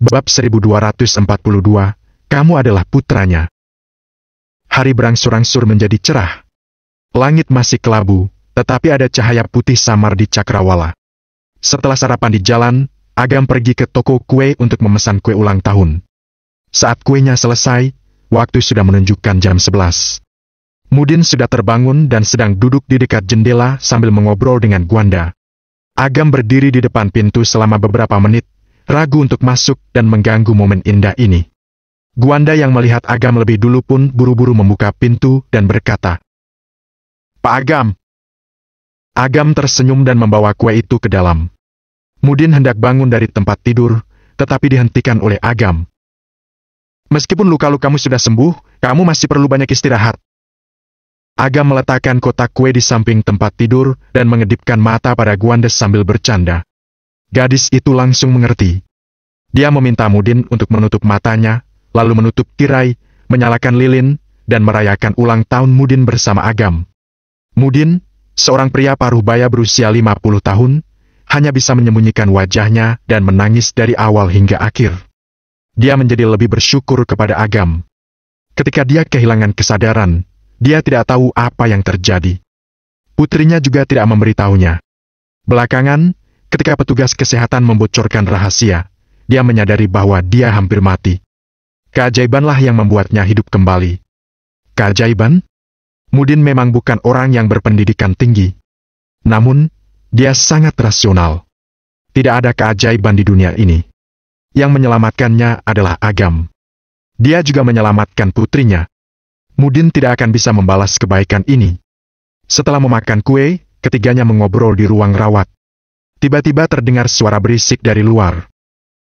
Bab 1242, kamu adalah putranya. Hari berangsur-angsur menjadi cerah. Langit masih kelabu, tetapi ada cahaya putih samar di cakrawala. Setelah sarapan di jalan, Agam pergi ke toko kue untuk memesan kue ulang tahun. Saat kuenya selesai, waktu sudah menunjukkan jam 11. Mudin sudah terbangun dan sedang duduk di dekat jendela sambil mengobrol dengan Gwanda. Agam berdiri di depan pintu selama beberapa menit, ragu untuk masuk dan mengganggu momen indah ini. Gwanda yang melihat Agam lebih dulu pun buru-buru membuka pintu dan berkata, "Pak Agam." Agam tersenyum dan membawa kue itu ke dalam. Mudin hendak bangun dari tempat tidur, tetapi dihentikan oleh Agam. "Meskipun luka-lukamu sudah sembuh, kamu masih perlu banyak istirahat." Agam meletakkan kotak kue di samping tempat tidur dan mengedipkan mata pada Gwanda sambil bercanda. Gadis itu langsung mengerti. Dia meminta Mudin untuk menutup matanya, lalu menutup tirai, menyalakan lilin, dan merayakan ulang tahun Mudin bersama Agam. Mudin, seorang pria paruh baya berusia 50 tahun, hanya bisa menyembunyikan wajahnya dan menangis dari awal hingga akhir. Dia menjadi lebih bersyukur kepada Agam. Ketika dia kehilangan kesadaran, dia tidak tahu apa yang terjadi. Putrinya juga tidak memberitahunya. Belakangan, ketika petugas kesehatan membocorkan rahasia, dia menyadari bahwa dia hampir mati. Keajaibanlah yang membuatnya hidup kembali. Keajaiban? Mudin memang bukan orang yang berpendidikan tinggi. Namun, dia sangat rasional. Tidak ada keajaiban di dunia ini. Yang menyelamatkannya adalah Agam. Dia juga menyelamatkan putrinya. Mudin tidak akan bisa membalas kebaikan ini. Setelah memakan kue, ketiganya mengobrol di ruang rawat. Tiba-tiba terdengar suara berisik dari luar.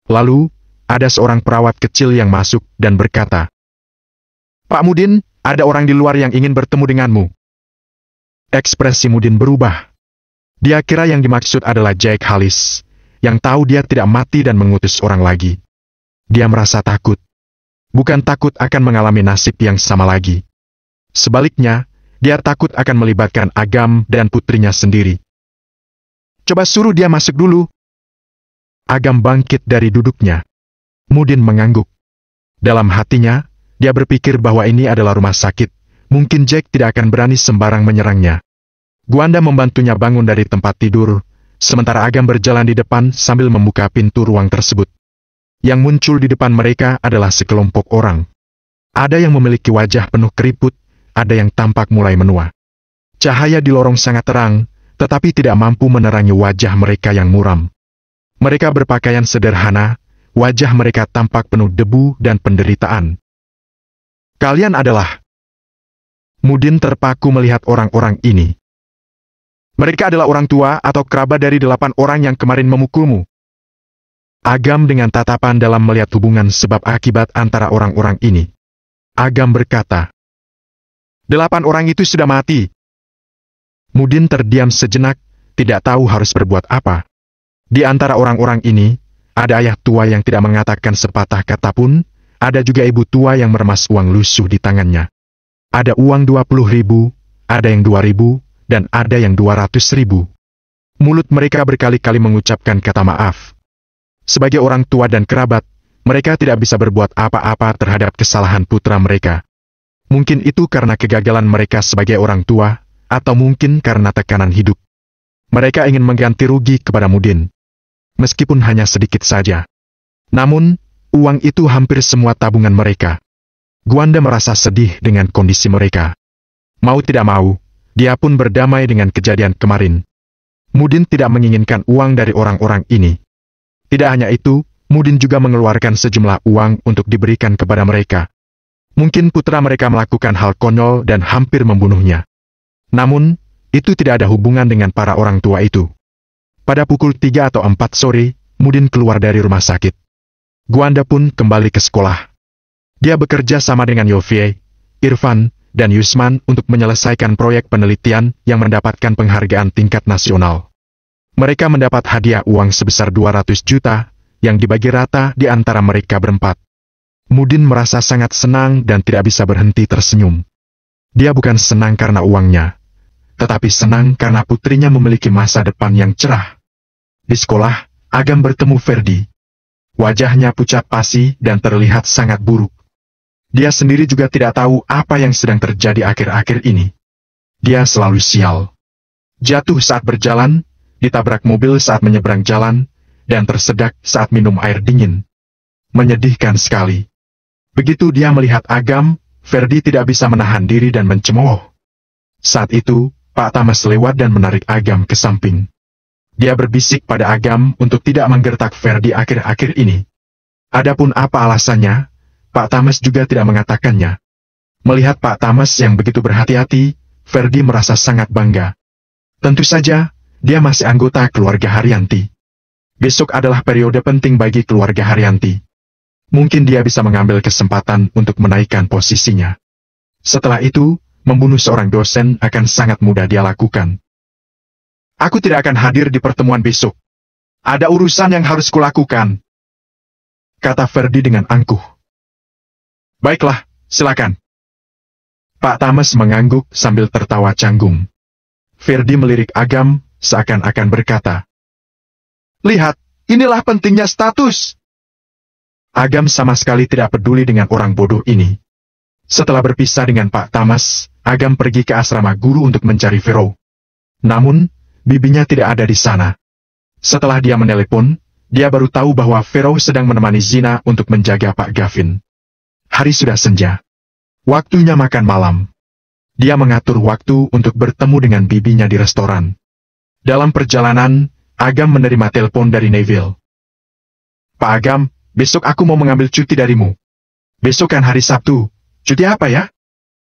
Lalu, ada seorang perawat kecil yang masuk dan berkata, "Pak Mudin, ada orang di luar yang ingin bertemu denganmu." Ekspresi Mudin berubah. Dia kira yang dimaksud adalah Jack Halis, yang tahu dia tidak mati dan mengutus orang lagi. Dia merasa takut. Bukan takut akan mengalami nasib yang sama lagi. Sebaliknya, dia takut akan melibatkan Agam dan putrinya sendiri. "Coba suruh dia masuk dulu." Agam bangkit dari duduknya. Mudin mengangguk. Dalam hatinya, dia berpikir bahwa ini adalah rumah sakit. Mungkin Jack tidak akan berani sembarang menyerangnya. Gwanda membantunya bangun dari tempat tidur, sementara Agam berjalan di depan sambil membuka pintu ruang tersebut. Yang muncul di depan mereka adalah sekelompok orang. Ada yang memiliki wajah penuh keriput, ada yang tampak mulai menua. Cahaya di lorong sangat terang, tetapi tidak mampu menerangi wajah mereka yang muram. Mereka berpakaian sederhana, wajah mereka tampak penuh debu dan penderitaan. "Kalian adalah..." Mudin terpaku melihat orang-orang ini. "Mereka adalah orang tua atau kerabat dari 8 orang yang kemarin memukulmu." Agam dengan tatapan dalam melihat hubungan sebab akibat antara orang-orang ini. Agam berkata, "8 orang itu sudah mati." Mudin terdiam sejenak, tidak tahu harus berbuat apa. Di antara orang-orang ini, ada ayah tua yang tidak mengatakan sepatah kata pun, ada juga ibu tua yang meremas uang lusuh di tangannya. Ada uang 20.000, ada yang 2.000, dan ada yang 200.000. Mulut mereka berkali-kali mengucapkan kata maaf. Sebagai orang tua dan kerabat, mereka tidak bisa berbuat apa-apa terhadap kesalahan putra mereka. Mungkin itu karena kegagalan mereka sebagai orang tua, atau mungkin karena tekanan hidup. Mereka ingin mengganti rugi kepada Mudin. Meskipun hanya sedikit saja. Namun, uang itu hampir semua tabungan mereka. Gwanda merasa sedih dengan kondisi mereka. Mau tidak mau, dia pun berdamai dengan kejadian kemarin. Mudin tidak menginginkan uang dari orang-orang ini. Tidak hanya itu, Mudin juga mengeluarkan sejumlah uang untuk diberikan kepada mereka. Mungkin putra mereka melakukan hal konyol dan hampir membunuhnya. Namun, itu tidak ada hubungan dengan para orang tua itu. Pada pukul 3 atau 4 sore, Mudin keluar dari rumah sakit. Gwanda pun kembali ke sekolah. Dia bekerja sama dengan Yovie, Irfan, dan Yusman untuk menyelesaikan proyek penelitian yang mendapatkan penghargaan tingkat nasional. Mereka mendapat hadiah uang sebesar 200 juta, yang dibagi rata di antara mereka berempat. Mudin merasa sangat senang dan tidak bisa berhenti tersenyum. Dia bukan senang karena uangnya, tetapi senang karena putrinya memiliki masa depan yang cerah. Di sekolah, Agam bertemu Ferdi. Wajahnya pucat pasi dan terlihat sangat buruk. Dia sendiri juga tidak tahu apa yang sedang terjadi akhir-akhir ini. Dia selalu sial. Jatuh saat berjalan, ditabrak mobil saat menyeberang jalan, dan tersedak saat minum air dingin. Menyedihkan sekali. Begitu dia melihat Agam, Ferdi tidak bisa menahan diri dan mencemooh. Saat itu, Pak Tamas lewat dan menarik Agam ke samping. Dia berbisik pada Agam untuk tidak menggertak Ferdi akhir-akhir ini. Adapun apa alasannya, Pak Tamas juga tidak mengatakannya. Melihat Pak Tamas yang begitu berhati-hati, Ferdi merasa sangat bangga. Tentu saja, dia masih anggota keluarga Haryanti. Besok adalah periode penting bagi keluarga Haryanti. Mungkin dia bisa mengambil kesempatan untuk menaikkan posisinya. Setelah itu, membunuh seorang dosen akan sangat mudah dia lakukan. Aku tidak akan hadir di pertemuan besok. Ada urusan yang harus kulakukan, kata Ferdi dengan angkuh. Baiklah, silakan. Pak Tamas mengangguk sambil tertawa canggung. Ferdi melirik Agam, seakan-akan berkata, "Lihat, inilah pentingnya status." Agam sama sekali tidak peduli dengan orang bodoh ini. Setelah berpisah dengan Pak Tamas, Agam pergi ke asrama guru untuk mencari Vero. Namun, bibinya tidak ada di sana. Setelah dia menelepon, dia baru tahu bahwa Vero sedang menemani Zina untuk menjaga Pak Gavin. Hari sudah senja. Waktunya makan malam. Dia mengatur waktu untuk bertemu dengan bibinya di restoran. Dalam perjalanan, Agam menerima telepon dari Neville. "Pak Agam, besok aku mau mengambil cuti darimu. Besok kan hari Sabtu. Cuti apa ya?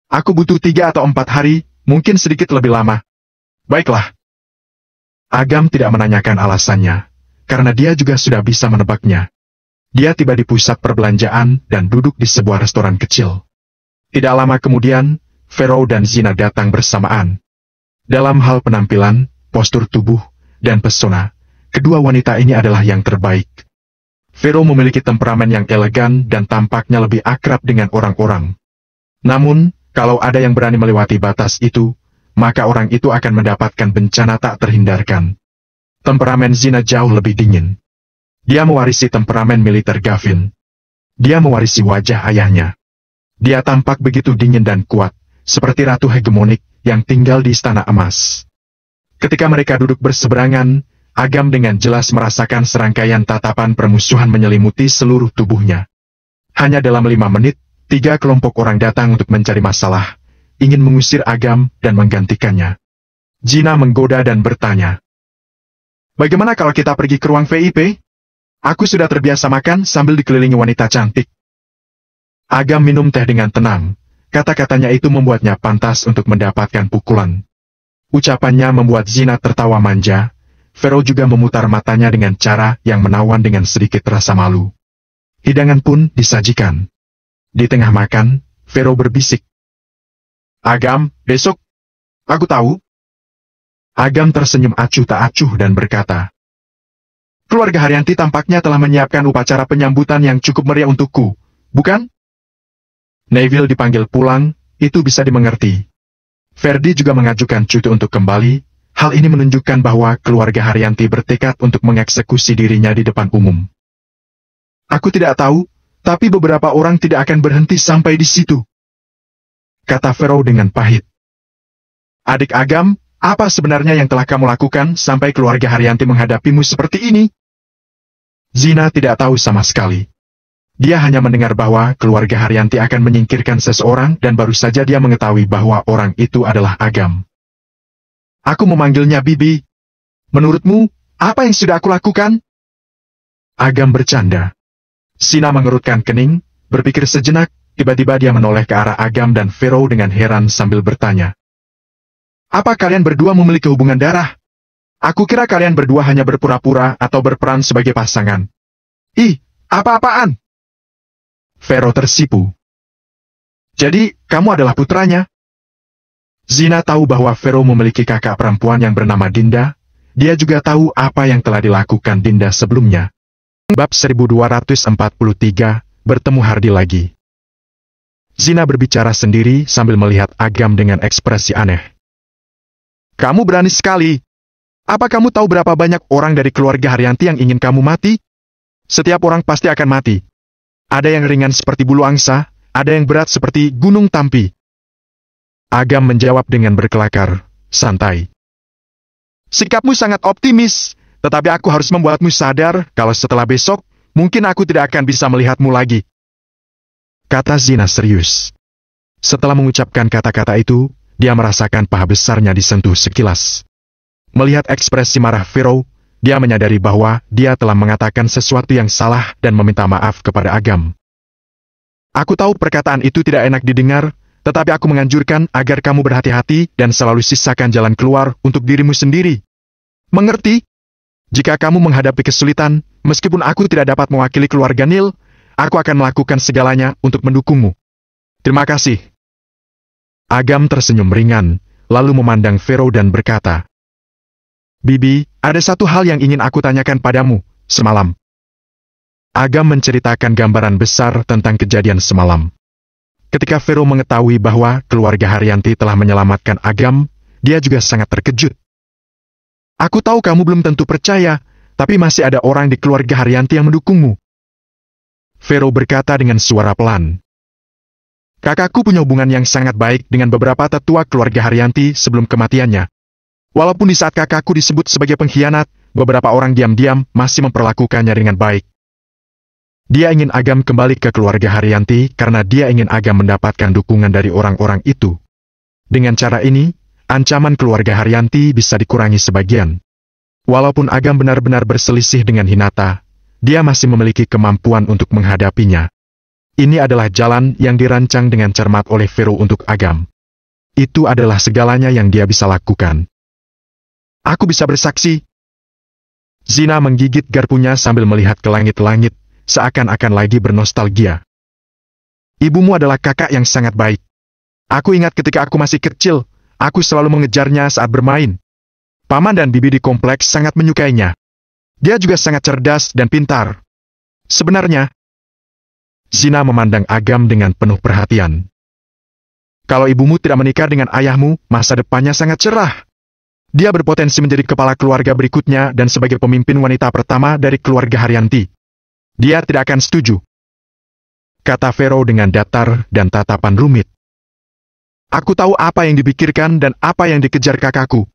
Aku butuh 3 atau 4 hari, mungkin sedikit lebih lama." "Baiklah." Agam tidak menanyakan alasannya, karena dia juga sudah bisa menebaknya. Dia tiba di pusat perbelanjaan dan duduk di sebuah restoran kecil. Tidak lama kemudian, Vero dan Zina datang bersamaan. Dalam hal penampilan, postur tubuh, dan pesona, kedua wanita ini adalah yang terbaik. Vero memiliki temperamen yang elegan dan tampaknya lebih akrab dengan orang-orang. Namun, kalau ada yang berani melewati batas itu, maka orang itu akan mendapatkan bencana tak terhindarkan. Temperamen Zina jauh lebih dingin. Dia mewarisi temperamen militer Gavin. Dia mewarisi wajah ayahnya. Dia tampak begitu dingin dan kuat, seperti ratu hegemonik yang tinggal di istana emas. Ketika mereka duduk berseberangan, Agam dengan jelas merasakan serangkaian tatapan permusuhan menyelimuti seluruh tubuhnya. Hanya dalam 5 menit, 3 kelompok orang datang untuk mencari masalah, ingin mengusir Agam dan menggantikannya. Zina menggoda dan bertanya, "Bagaimana kalau kita pergi ke ruang VIP? Aku sudah terbiasa makan sambil dikelilingi wanita cantik." Agam minum teh dengan tenang. Kata-katanya itu membuatnya pantas untuk mendapatkan pukulan. Ucapannya membuat Zina tertawa manja. Vero juga memutar matanya dengan cara yang menawan dengan sedikit rasa malu. Hidangan pun disajikan. Di tengah makan, Vero berbisik, "Agam, besok, aku tahu." Agam tersenyum acuh tak acuh dan berkata, "Keluarga Haryanti tampaknya telah menyiapkan upacara penyambutan yang cukup meriah untukku, bukan?" Neville dipanggil pulang, itu bisa dimengerti. Ferdi juga mengajukan cuti untuk kembali. Hal ini menunjukkan bahwa keluarga Haryanti bertekad untuk mengeksekusi dirinya di depan umum. "Aku tidak tahu, tapi beberapa orang tidak akan berhenti sampai di situ," kata Vero dengan pahit. "Adik Agam, apa sebenarnya yang telah kamu lakukan sampai keluarga Haryanti menghadapimu seperti ini?" Zina tidak tahu sama sekali. Dia hanya mendengar bahwa keluarga Haryanti akan menyingkirkan seseorang dan baru saja dia mengetahui bahwa orang itu adalah Agam. "Aku memanggilnya Bibi. Menurutmu, apa yang sudah aku lakukan?" Agam bercanda. Zina mengerutkan kening, berpikir sejenak, tiba-tiba dia menoleh ke arah Agam dan Vero dengan heran sambil bertanya, "Apa kalian berdua memiliki hubungan darah? Aku kira kalian berdua hanya berpura-pura atau berperan sebagai pasangan." "Ih, apa-apaan?" Vero tersipu. "Jadi, kamu adalah putranya?" Zina tahu bahwa Vero memiliki kakak perempuan yang bernama Dinda. Dia juga tahu apa yang telah dilakukan Dinda sebelumnya. Bab 1243, bertemu Hardy lagi. Zina berbicara sendiri sambil melihat Agam dengan ekspresi aneh. "Kamu berani sekali. Apa kamu tahu berapa banyak orang dari keluarga Haryanti yang ingin kamu mati?" Setiap orang pasti akan mati. Ada yang ringan seperti bulu angsa, ada yang berat seperti gunung Tampi. Agam menjawab dengan berkelakar, santai. Sikapmu sangat optimis, tetapi aku harus membuatmu sadar kalau setelah besok, mungkin aku tidak akan bisa melihatmu lagi. Kata Zina serius. Setelah mengucapkan kata-kata itu, dia merasakan paha besarnya disentuh sekilas. Melihat ekspresi marah Pharaoh, dia menyadari bahwa dia telah mengatakan sesuatu yang salah dan meminta maaf kepada Agam. Aku tahu perkataan itu tidak enak didengar, tetapi aku menganjurkan agar kamu berhati-hati dan selalu sisakan jalan keluar untuk dirimu sendiri. Mengerti? Jika kamu menghadapi kesulitan, meskipun aku tidak dapat mewakili keluarga Nil, aku akan melakukan segalanya untuk mendukungmu. Terima kasih. Agam tersenyum ringan, lalu memandang Pharaoh dan berkata, Bibi, ada satu hal yang ingin aku tanyakan padamu, semalam. Agam menceritakan gambaran besar tentang kejadian semalam. Ketika Pharaoh mengetahui bahwa keluarga Haryanti telah menyelamatkan Agam, dia juga sangat terkejut. Aku tahu kamu belum tentu percaya, tapi masih ada orang di keluarga Haryanti yang mendukungmu. Pharaoh berkata dengan suara pelan. Kakakku punya hubungan yang sangat baik dengan beberapa tetua keluarga Haryanti sebelum kematiannya. Walaupun di saat kakakku disebut sebagai pengkhianat, beberapa orang diam-diam masih memperlakukannya dengan baik. Dia ingin Agam kembali ke keluarga Haryanti karena dia ingin Agam mendapatkan dukungan dari orang-orang itu. Dengan cara ini, ancaman keluarga Haryanti bisa dikurangi sebagian. Walaupun Agam benar-benar berselisih dengan Hinata, dia masih memiliki kemampuan untuk menghadapinya. Ini adalah jalan yang dirancang dengan cermat oleh Pharaoh untuk Agam. Itu adalah segalanya yang dia bisa lakukan. Aku bisa bersaksi. Zina menggigit garpunya sambil melihat ke langit-langit, seakan-akan lagi bernostalgia. Ibumu adalah kakak yang sangat baik. Aku ingat ketika aku masih kecil, aku selalu mengejarnya saat bermain. Paman dan bibi di kompleks sangat menyukainya. Dia juga sangat cerdas dan pintar. Sebenarnya, Zina memandang Agam dengan penuh perhatian. Kalau ibumu tidak menikah dengan ayahmu, masa depannya sangat cerah. Dia berpotensi menjadi kepala keluarga berikutnya dan sebagai pemimpin wanita pertama dari keluarga Haryanti. Dia tidak akan setuju. Kata Pharaoh dengan datar dan tatapan rumit. Aku tahu apa yang dipikirkan dan apa yang dikejar kakakku.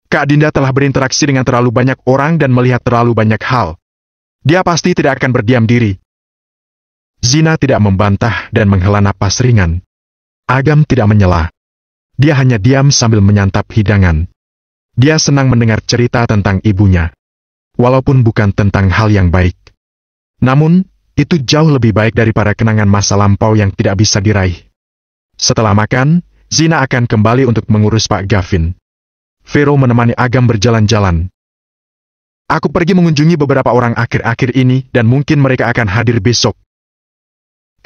Kak Dinda telah berinteraksi dengan terlalu banyak orang dan melihat terlalu banyak hal. Dia pasti tidak akan berdiam diri. Zina tidak membantah dan menghela napas ringan. Agam tidak menyela. Dia hanya diam sambil menyantap hidangan. Dia senang mendengar cerita tentang ibunya. Walaupun bukan tentang hal yang baik. Namun, itu jauh lebih baik daripada kenangan masa lampau yang tidak bisa diraih. Setelah makan, Zina akan kembali untuk mengurus Pak Gavin. Pharaoh menemani Agam berjalan-jalan. Aku pergi mengunjungi beberapa orang akhir-akhir ini dan mungkin mereka akan hadir besok.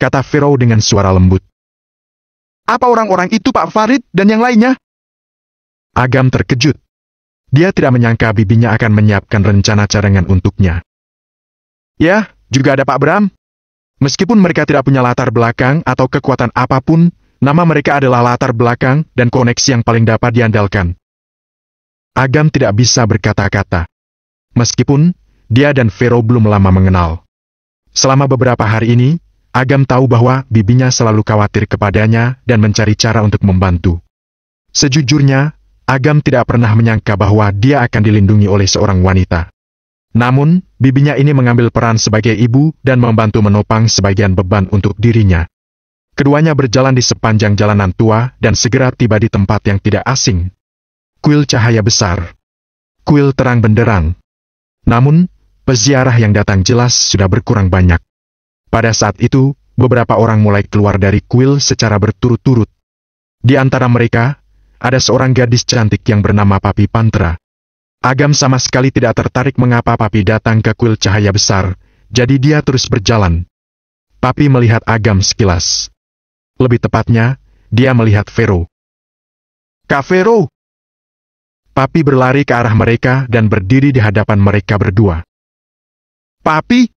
Kata Pharaoh dengan suara lembut. Apa orang-orang itu Pak Farid dan yang lainnya? Agam terkejut. Dia tidak menyangka bibinya akan menyiapkan rencana cadangan untuknya. Ya, juga ada Pak Bram. Meskipun mereka tidak punya latar belakang atau kekuatan apapun, nama mereka adalah latar belakang dan koneksi yang paling dapat diandalkan. Agam tidak bisa berkata-kata. Meskipun, dia dan Pharaoh belum lama mengenal. Selama beberapa hari ini, Agam tahu bahwa bibinya selalu khawatir kepadanya dan mencari cara untuk membantu. Sejujurnya, Agam tidak pernah menyangka bahwa dia akan dilindungi oleh seorang wanita. Namun, bibinya ini mengambil peran sebagai ibu dan membantu menopang sebagian beban untuk dirinya. Keduanya berjalan di sepanjang jalanan tua dan segera tiba di tempat yang tidak asing. Kuil cahaya besar. Kuil terang benderang. Namun, peziarah yang datang jelas sudah berkurang banyak. Pada saat itu, beberapa orang mulai keluar dari kuil secara berturut-turut. Di antara mereka, ada seorang gadis cantik yang bernama Papi Pantra. Agam sama sekali tidak tertarik mengapa Papi datang ke kuil cahaya besar, jadi dia terus berjalan. Papi melihat Agam sekilas. Lebih tepatnya, dia melihat Pharaoh. Kak Pharaoh! Papi berlari ke arah mereka dan berdiri di hadapan mereka berdua. Papi!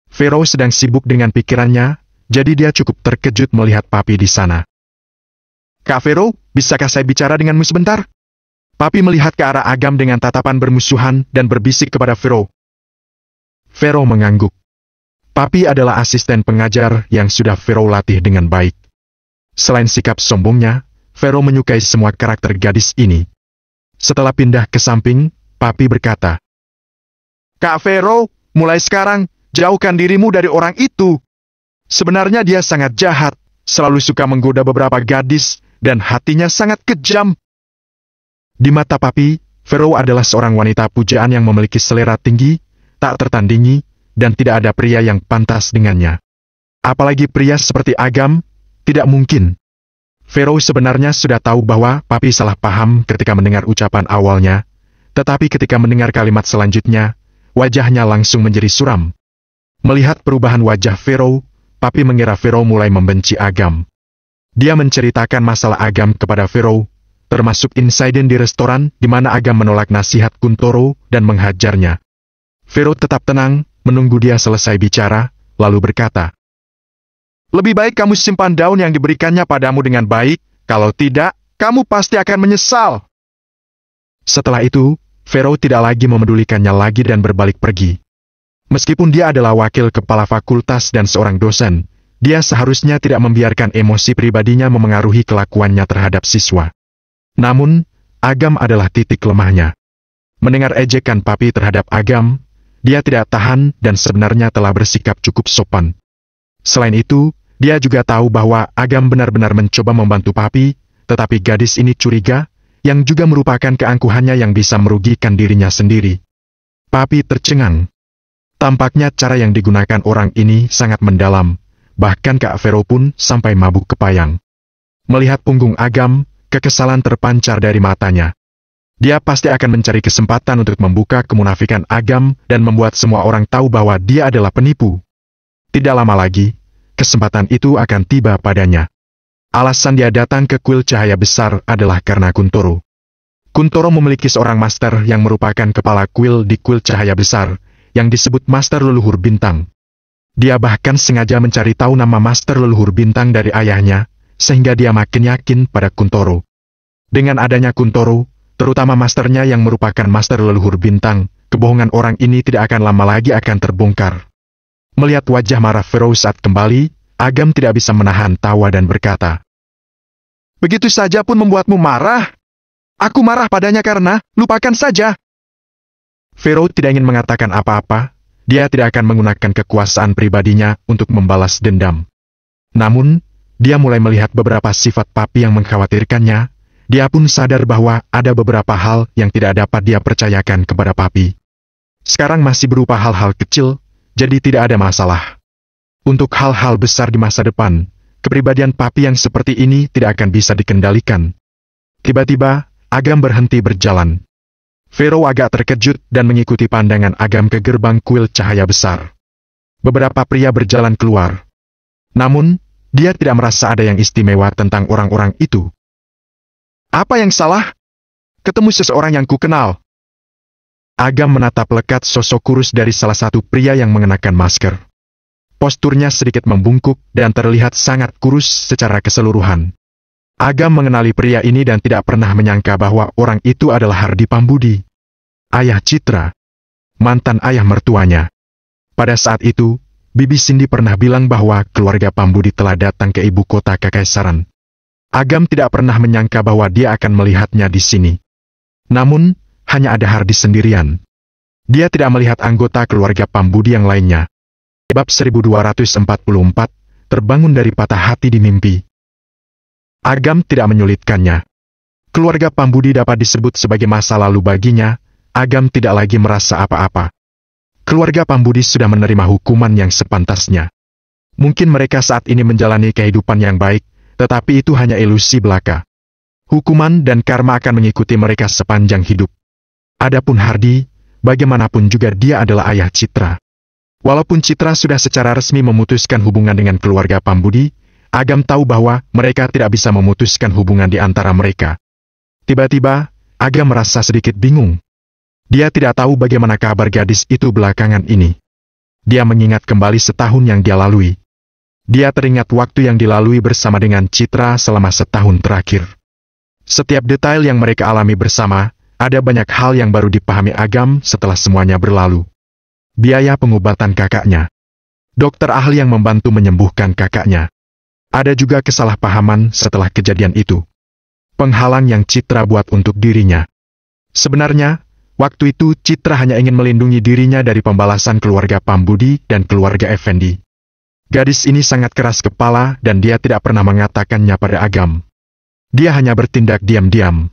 Pharaoh sedang sibuk dengan pikirannya, jadi dia cukup terkejut melihat Papi di sana. Kak Pharaoh, bisakah saya bicara denganmu sebentar? Papi melihat ke arah Agam dengan tatapan bermusuhan dan berbisik kepada Pharaoh. Pharaoh mengangguk. Papi adalah asisten pengajar yang sudah Pharaoh latih dengan baik. Selain sikap sombongnya, Pharaoh menyukai semua karakter gadis ini. Setelah pindah ke samping, Papi berkata, "Kak Pharaoh, mulai sekarang, jauhkan dirimu dari orang itu. Sebenarnya dia sangat jahat, selalu suka menggoda beberapa gadis, dan hatinya sangat kejam." Di mata Papi, Pharaoh adalah seorang wanita pujaan yang memiliki selera tinggi, tak tertandingi, dan tidak ada pria yang pantas dengannya. Apalagi pria seperti Agam, tidak mungkin. Pharaoh sebenarnya sudah tahu bahwa Papi salah paham ketika mendengar ucapan awalnya, tetapi ketika mendengar kalimat selanjutnya, wajahnya langsung menjadi suram. Melihat perubahan wajah Pharaoh, Papi mengira Pharaoh mulai membenci Agam. Dia menceritakan masalah Agam kepada Pharaoh, termasuk insiden di restoran di mana Agam menolak nasihat Kuntoro dan menghajarnya. Pharaoh tetap tenang, menunggu dia selesai bicara, lalu berkata, "Lebih baik kamu simpan daun yang diberikannya padamu dengan baik, kalau tidak, kamu pasti akan menyesal." Setelah itu, Pharaoh tidak lagi memedulikannya lagi dan berbalik pergi. Meskipun dia adalah wakil kepala fakultas dan seorang dosen, dia seharusnya tidak membiarkan emosi pribadinya memengaruhi kelakuannya terhadap siswa. Namun, Agam adalah titik lemahnya. Mendengar ejekan Papi terhadap Agam, dia tidak tahan dan sebenarnya telah bersikap cukup sopan. Selain itu, dia juga tahu bahwa Agam benar-benar mencoba membantu Papi, tetapi gadis ini curiga, yang juga merupakan keangkuhannya yang bisa merugikan dirinya sendiri. Papi tercengang. Tampaknya cara yang digunakan orang ini sangat mendalam, bahkan Kak Pharaoh pun sampai mabuk kepayang. Melihat punggung Agam, kekesalan terpancar dari matanya. Dia pasti akan mencari kesempatan untuk membuka kemunafikan Agam dan membuat semua orang tahu bahwa dia adalah penipu. Tidak lama lagi, kesempatan itu akan tiba padanya. Alasan dia datang ke kuil cahaya besar adalah karena Kuntoro. Kuntoro memiliki seorang master yang merupakan kepala kuil di kuil cahaya besar, yang disebut Master Leluhur Bintang. Dia bahkan sengaja mencari tahu nama Master Leluhur Bintang dari ayahnya, sehingga dia makin yakin pada Kuntoro. Dengan adanya Kuntoro, terutama masternya yang merupakan Master Leluhur Bintang, kebohongan orang ini tidak akan lama lagi akan terbongkar. Melihat wajah marah Pharaoh saat kembali, Agam tidak bisa menahan tawa dan berkata, "Begitu saja pun membuatmu marah? Aku marah padanya karena, lupakan saja." Pharaoh tidak ingin mengatakan apa-apa, dia tidak akan menggunakan kekuasaan pribadinya untuk membalas dendam. Namun, dia mulai melihat beberapa sifat Papi yang mengkhawatirkannya. Dia pun sadar bahwa ada beberapa hal yang tidak dapat dia percayakan kepada Papi. Sekarang masih berupa hal-hal kecil, jadi tidak ada masalah. Untuk hal-hal besar di masa depan, kepribadian Papi yang seperti ini tidak akan bisa dikendalikan. Tiba-tiba, Agam berhenti berjalan. Pharaoh agak terkejut dan mengikuti pandangan Agam ke gerbang kuil cahaya besar. Beberapa pria berjalan keluar. Namun, dia tidak merasa ada yang istimewa tentang orang-orang itu. Apa yang salah? Ketemu seseorang yang kukenal. Agam menatap lekat sosok kurus dari salah satu pria yang mengenakan masker. Posturnya sedikit membungkuk dan terlihat sangat kurus secara keseluruhan. Agam mengenali pria ini dan tidak pernah menyangka bahwa orang itu adalah Hardi Pambudi, ayah Citra, mantan ayah mertuanya. Pada saat itu, Bibi Cindy pernah bilang bahwa keluarga Pambudi telah datang ke ibu kota Kekaisaran. Agam tidak pernah menyangka bahwa dia akan melihatnya di sini. Namun, hanya ada Hardi sendirian. Dia tidak melihat anggota keluarga Pambudi yang lainnya. Bab 1244, terbangun dari patah hati di mimpi. Agam tidak menyulitkannya. Keluarga Pambudi dapat disebut sebagai masa lalu baginya. Agam tidak lagi merasa apa-apa. Keluarga Pambudi sudah menerima hukuman yang sepantasnya. Mungkin mereka saat ini menjalani kehidupan yang baik, tetapi itu hanya ilusi belaka. Hukuman dan karma akan mengikuti mereka sepanjang hidup. Adapun Hardi, bagaimanapun juga dia adalah ayah Citra. Walaupun Citra sudah secara resmi memutuskan hubungan dengan keluarga Pambudi, Agam tahu bahwa mereka tidak bisa memutuskan hubungan di antara mereka. Tiba-tiba, Agam merasa sedikit bingung. Dia tidak tahu bagaimana kabar gadis itu belakangan ini. Dia mengingat kembali setahun yang dia lalui. Dia teringat waktu yang dilalui bersama dengan Citra selama setahun terakhir. Setiap detail yang mereka alami bersama, ada banyak hal yang baru dipahami Agam setelah semuanya berlalu. biaya pengobatan kakaknya. Dokter ahli yang membantu menyembuhkan kakaknya. Ada juga kesalahpahaman setelah kejadian itu. Penghalang yang Citra buat untuk dirinya. Sebenarnya, waktu itu Citra hanya ingin melindungi dirinya dari pembalasan keluarga Pambudi dan keluarga Effendi. Gadis ini sangat keras kepala dan dia tidak pernah mengatakannya pada Agam. Dia hanya bertindak diam-diam.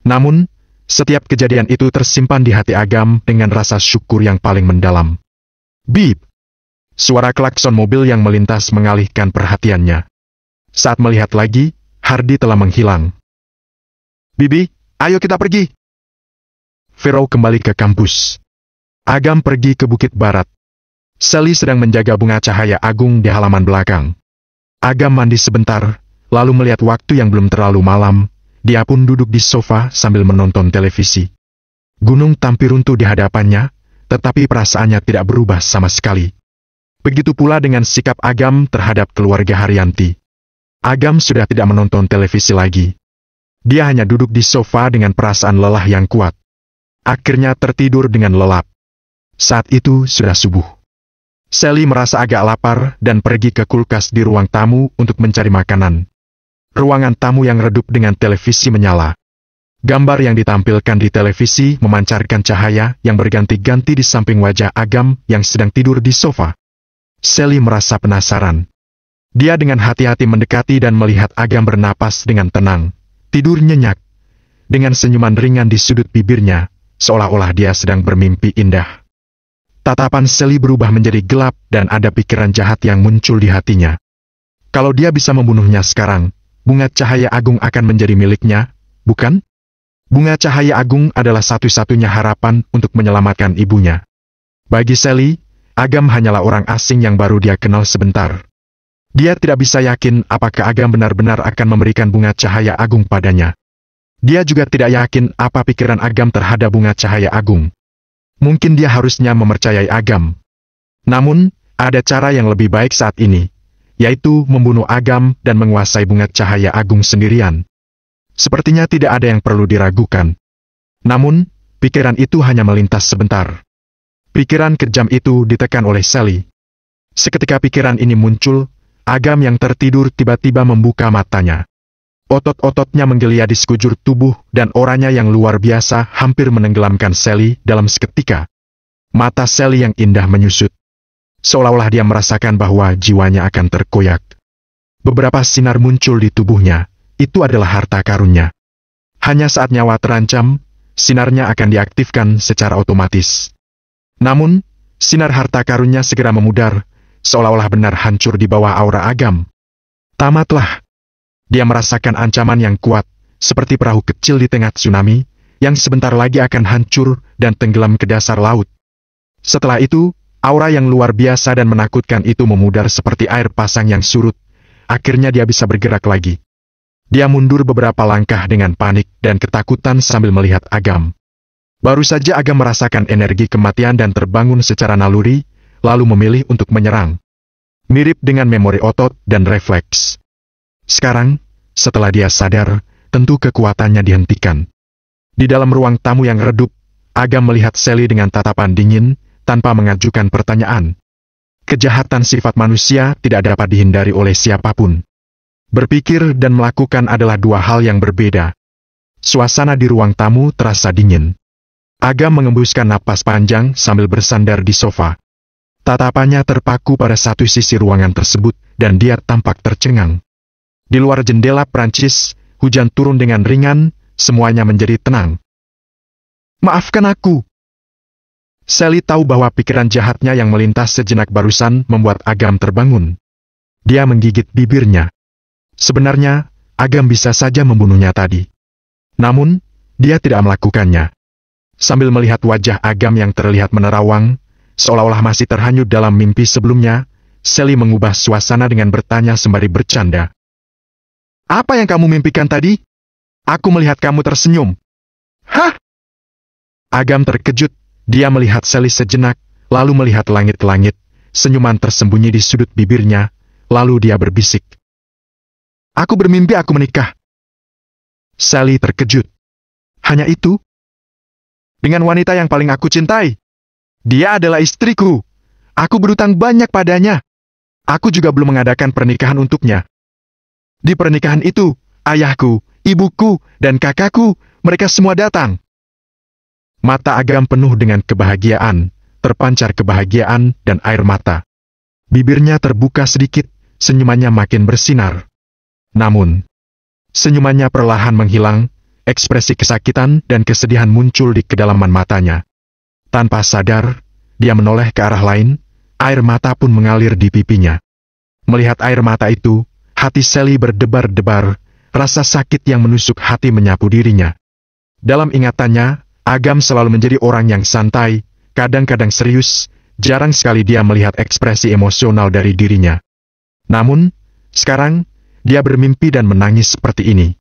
Namun, setiap kejadian itu tersimpan di hati Agam dengan rasa syukur yang paling mendalam. Bip! Suara klakson mobil yang melintas mengalihkan perhatiannya. Saat melihat lagi, Hardi telah menghilang. Bibi, ayo kita pergi. Vero kembali ke kampus. Agam pergi ke Bukit Barat. Sally sedang menjaga bunga cahaya agung di halaman belakang. Agam mandi sebentar, lalu melihat waktu yang belum terlalu malam, dia pun duduk di sofa sambil menonton televisi. Gunung tampil runtuh di hadapannya, tetapi perasaannya tidak berubah sama sekali. Begitu pula dengan sikap Agam terhadap keluarga Haryanti. Agam sudah tidak menonton televisi lagi. Dia hanya duduk di sofa dengan perasaan lelah yang kuat. Akhirnya tertidur dengan lelap. Saat itu sudah subuh. Sally merasa agak lapar dan pergi ke kulkas di ruang tamu untuk mencari makanan. Ruangan tamu yang redup dengan televisi menyala. Gambar yang ditampilkan di televisi memancarkan cahaya yang berganti-ganti di samping wajah Agam yang sedang tidur di sofa. Sally merasa penasaran. Dia dengan hati-hati mendekati dan melihat Agam bernapas dengan tenang. Tidur nyenyak. Dengan senyuman ringan di sudut bibirnya, seolah-olah dia sedang bermimpi indah. Tatapan Sally berubah menjadi gelap dan ada pikiran jahat yang muncul di hatinya. Kalau dia bisa membunuhnya sekarang, bunga cahaya agung akan menjadi miliknya, bukan? Bunga cahaya agung adalah satu-satunya harapan untuk menyelamatkan ibunya. Bagi Sally, Agam hanyalah orang asing yang baru dia kenal sebentar. Dia tidak bisa yakin apakah Agam benar-benar akan memberikan bunga cahaya agung padanya. Dia juga tidak yakin apa pikiran Agam terhadap bunga cahaya agung. Mungkin dia harusnya mempercayai Agam. Namun, ada cara yang lebih baik saat ini, yaitu membunuh Agam dan menguasai bunga cahaya agung sendirian. Sepertinya tidak ada yang perlu diragukan. Namun, pikiran itu hanya melintas sebentar. Pikiran kejam itu ditekan oleh Sally. Seketika pikiran ini muncul, Agam yang tertidur tiba-tiba membuka matanya. Otot-ototnya menggeliat di sekujur tubuh dan oranya yang luar biasa hampir menenggelamkan Sally dalam seketika. Mata Sally yang indah menyusut. Seolah-olah dia merasakan bahwa jiwanya akan terkoyak. Beberapa sinar muncul di tubuhnya, itu adalah harta karunnya. Hanya saat nyawa terancam, sinarnya akan diaktifkan secara otomatis. Namun, sinar harta karunnya segera memudar, seolah-olah benar hancur di bawah aura Agam. Tamatlah. Dia merasakan ancaman yang kuat, seperti perahu kecil di tengah tsunami, yang sebentar lagi akan hancur dan tenggelam ke dasar laut. Setelah itu, aura yang luar biasa dan menakutkan itu memudar seperti air pasang yang surut. Akhirnya dia bisa bergerak lagi. Dia mundur beberapa langkah dengan panik dan ketakutan sambil melihat Agam. Baru saja Agam merasakan energi kematian dan terbangun secara naluri, lalu memilih untuk menyerang. Mirip dengan memori otot dan refleks. Sekarang, setelah dia sadar, tentu kekuatannya dihentikan. Di dalam ruang tamu yang redup, Agam melihat Sally dengan tatapan dingin, tanpa mengajukan pertanyaan. Kejahatan sifat manusia tidak dapat dihindari oleh siapapun. Berpikir dan melakukan adalah dua hal yang berbeda. Suasana di ruang tamu terasa dingin. Agam mengembuskan napas panjang sambil bersandar di sofa. Tatapannya terpaku pada satu sisi ruangan tersebut, dan dia tampak tercengang. Di luar jendela Prancis, hujan turun dengan ringan, semuanya menjadi tenang. Maafkan aku. Sally tahu bahwa pikiran jahatnya yang melintas sejenak barusan membuat Agam terbangun. Dia menggigit bibirnya. Sebenarnya, Agam bisa saja membunuhnya tadi. Namun, dia tidak melakukannya. Sambil melihat wajah Agam yang terlihat menerawang, seolah-olah masih terhanyut dalam mimpi sebelumnya, Sally mengubah suasana dengan bertanya sembari bercanda. Apa yang kamu mimpikan tadi? Aku melihat kamu tersenyum. Hah? Agam terkejut, dia melihat Sally sejenak, lalu melihat langit-langit, senyuman tersembunyi di sudut bibirnya, lalu dia berbisik. Aku bermimpi aku menikah. Sally terkejut. Hanya itu? Dengan wanita yang paling aku cintai. Dia adalah istriku. Aku berutang banyak padanya. Aku juga belum mengadakan pernikahan untuknya. Di pernikahan itu, ayahku, ibuku, dan kakakku, mereka semua datang. Mata Agam penuh dengan kebahagiaan, terpancar kebahagiaan dan air mata. Bibirnya terbuka sedikit, senyumannya makin bersinar. Namun, senyumannya perlahan menghilang, ekspresi kesakitan dan kesedihan muncul di kedalaman matanya. Tanpa sadar, dia menoleh ke arah lain, air mata pun mengalir di pipinya. Melihat air mata itu, hati Sally berdebar-debar, rasa sakit yang menusuk hati menyapu dirinya. Dalam ingatannya, Agam selalu menjadi orang yang santai, kadang-kadang serius, jarang sekali dia melihat ekspresi emosional dari dirinya. Namun, sekarang, dia bermimpi dan menangis seperti ini.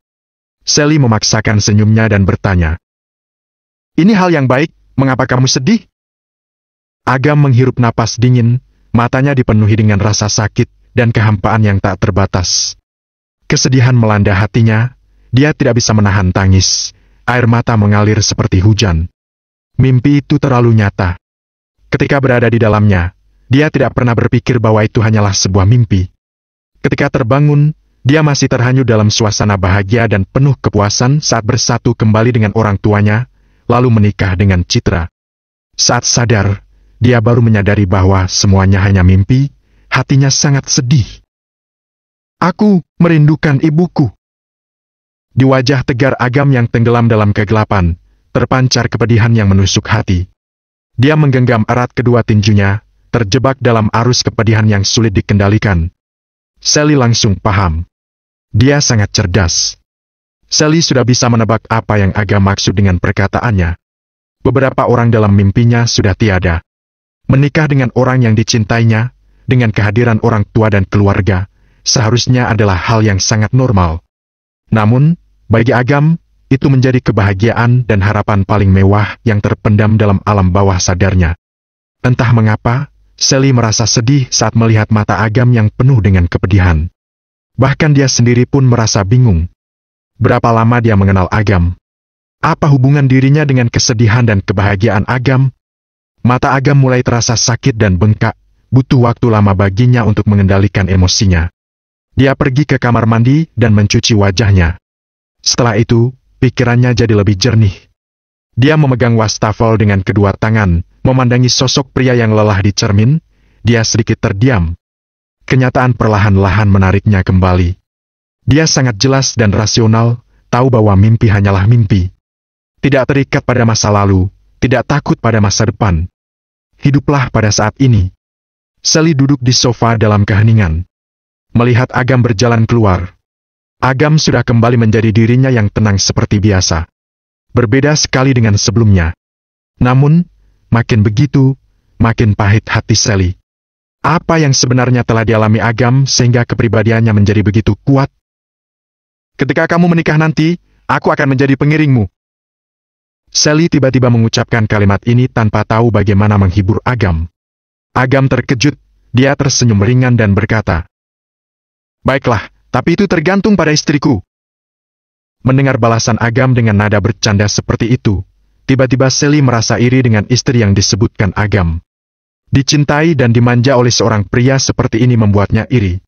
Sally memaksakan senyumnya dan bertanya, "Ini hal yang baik, mengapa kamu sedih?" Agam menghirup napas dingin, matanya dipenuhi dengan rasa sakit dan kehampaan yang tak terbatas. Kesedihan melanda hatinya, dia tidak bisa menahan tangis, air mata mengalir seperti hujan. Mimpi itu terlalu nyata. Ketika berada di dalamnya, dia tidak pernah berpikir bahwa itu hanyalah sebuah mimpi. Ketika terbangun, dia masih terhanyut dalam suasana bahagia dan penuh kepuasan saat bersatu kembali dengan orang tuanya, lalu menikah dengan Citra. Saat sadar, dia baru menyadari bahwa semuanya hanya mimpi, hatinya sangat sedih. "Aku merindukan ibuku." Di wajah tegar Agam yang tenggelam dalam kegelapan, terpancar kepedihan yang menusuk hati. Dia menggenggam erat kedua tinjunya, terjebak dalam arus kepedihan yang sulit dikendalikan. Sally langsung paham. Dia sangat cerdas. Sally sudah bisa menebak apa yang Agam maksud dengan perkataannya. Beberapa orang dalam mimpinya sudah tiada. Menikah dengan orang yang dicintainya, dengan kehadiran orang tua dan keluarga, seharusnya adalah hal yang sangat normal. Namun, bagi Agam, itu menjadi kebahagiaan dan harapan paling mewah yang terpendam dalam alam bawah sadarnya. Entah mengapa, Sally merasa sedih saat melihat mata Agam yang penuh dengan kepedihan. Bahkan dia sendiri pun merasa bingung. Berapa lama dia mengenal Agam? Apa hubungan dirinya dengan kesedihan dan kebahagiaan Agam? Mata Agam mulai terasa sakit dan bengkak, butuh waktu lama baginya untuk mengendalikan emosinya. Dia pergi ke kamar mandi dan mencuci wajahnya. Setelah itu, pikirannya jadi lebih jernih. Dia memegang wastafel dengan kedua tangan, memandangi sosok pria yang lelah di cermin, dia sedikit terdiam. Kenyataan perlahan-lahan menariknya kembali. Dia sangat jelas dan rasional, tahu bahwa mimpi hanyalah mimpi. Tidak terikat pada masa lalu, tidak takut pada masa depan. Hiduplah pada saat ini. Sally duduk di sofa dalam keheningan. Melihat Agam berjalan keluar. Agam sudah kembali menjadi dirinya yang tenang seperti biasa. Berbeda sekali dengan sebelumnya. Namun, makin begitu, makin pahit hati Sally. Apa yang sebenarnya telah dialami Agam sehingga kepribadiannya menjadi begitu kuat? "Ketika kamu menikah nanti, aku akan menjadi pengiringmu." Sally tiba-tiba mengucapkan kalimat ini tanpa tahu bagaimana menghibur Agam. Agam terkejut, dia tersenyum ringan dan berkata, "Baiklah, tapi itu tergantung pada istriku." Mendengar balasan Agam dengan nada bercanda seperti itu, tiba-tiba Sally merasa iri dengan istri yang disebutkan Agam. Dicintai dan dimanja oleh seorang pria seperti ini membuatnya iri.